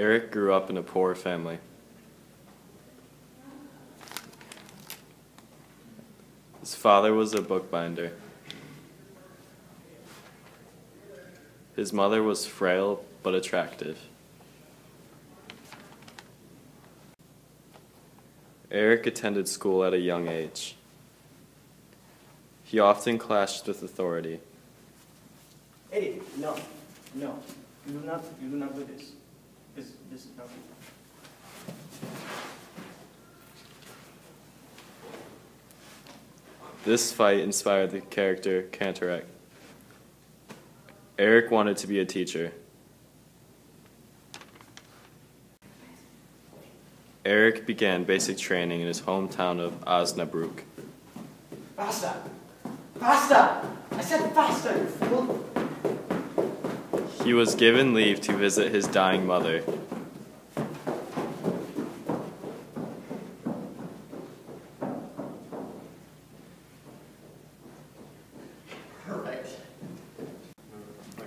Eric grew up in a poor family. His father was a bookbinder. His mother was frail but attractive. Eric attended school at a young age. He often clashed with authority. Eddie, no. You do not do this. This is not good. This fight inspired the character Cantorak. Eric wanted to be a teacher. Eric began basic training in his hometown of Osnabrück. Faster! Faster! I said faster, you fool! He was given leave to visit his dying mother. Perfect.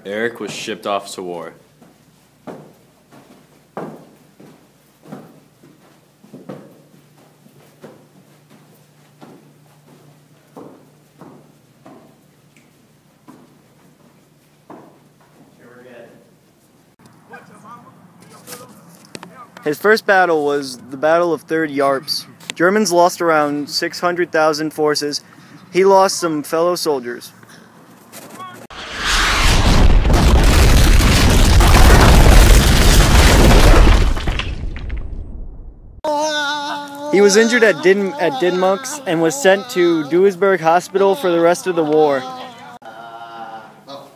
Eric was shipped off to war. His first battle was the Battle of Third Yarps. Germans lost around 600,000 forces. He lost some fellow soldiers. He was injured at Dinmux and was sent to Duisburg Hospital for the rest of the war.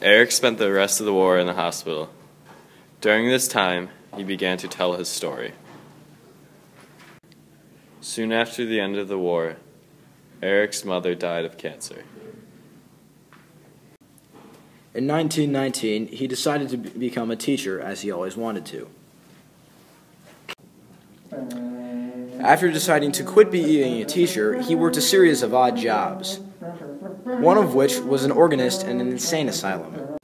Eric spent the rest of the war in the hospital. During this time, he began to tell his story. Soon after the end of the war, Eric's mother died of cancer. In 1919, he decided to become a teacher, as he always wanted to. After deciding to quit being a teacher, he worked a series of odd jobs, one of which was an organist in an insane asylum.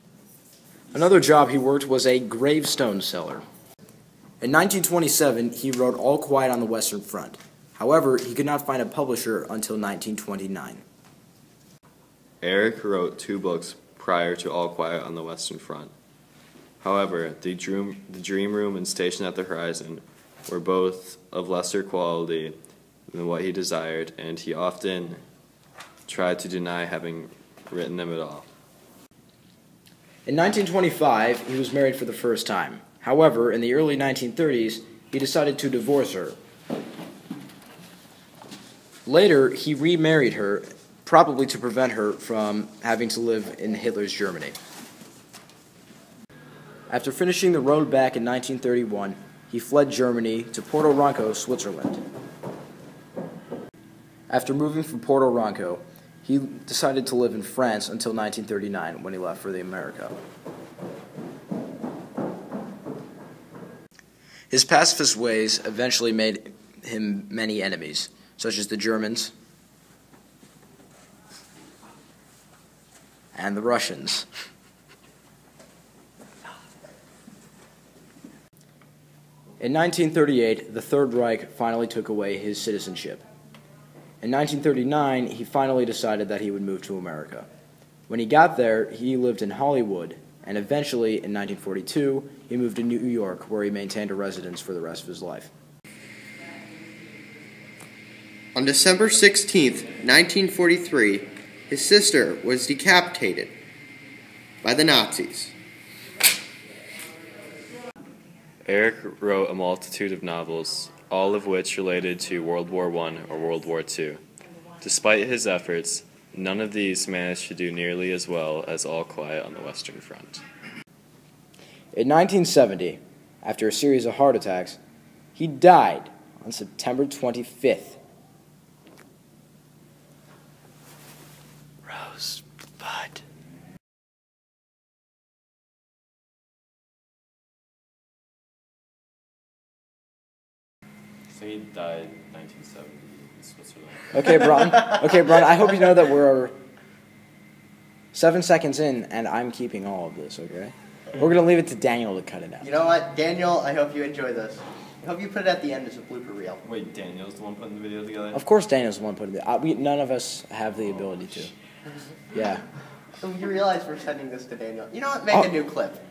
Another job he worked was a gravestone seller. In 1927, he wrote All Quiet on the Western Front. However, he could not find a publisher until 1929. Eric wrote 2 books prior to All Quiet on the Western Front. However, the Dream Room and Station at the Horizon were both of lesser quality than what he desired, and he often tried to deny having written them at all. In 1925, he was married for the first time. However, in the early 1930s, he decided to divorce her. Later, he remarried her, probably to prevent her from having to live in Hitler's Germany. After finishing the road back in 1931, he fled Germany to Porto Ronco, Switzerland. After moving from Porto Ronco, he decided to live in France until 1939, when he left for America. His pacifist ways eventually made him many enemies, such as the Germans and the Russians. In 1938, the Third Reich finally took away his citizenship. In 1939, he finally decided that he would move to America. When he got there, he lived in Hollywood, and eventually, in 1942, he moved to New York, where he maintained a residence for the rest of his life. On December 16, 1943, his sister was decapitated by the Nazis. Eric wrote a multitude of novels, all of which related to World War I or World War II. Despite his efforts, none of these managed to do nearly as well as All Quiet on the Western Front. In 1970, after a series of heart attacks, he died on September 25th. Rosebud. So he died in 1970 in Switzerland. Okay, Bron, I hope you know that we're 7 seconds in, and I'm keeping all of this, okay? We're gonna leave it to Daniel to cut it out. You know what, Daniel? I hope you enjoy this. I hope you put it at the end as a blooper reel. Wait, Daniel's the one putting the video together? Of course, Daniel's the one putting it. None of us have the ability to. Yeah. So you realize we're sending this to Daniel. You know what? Make a new clip.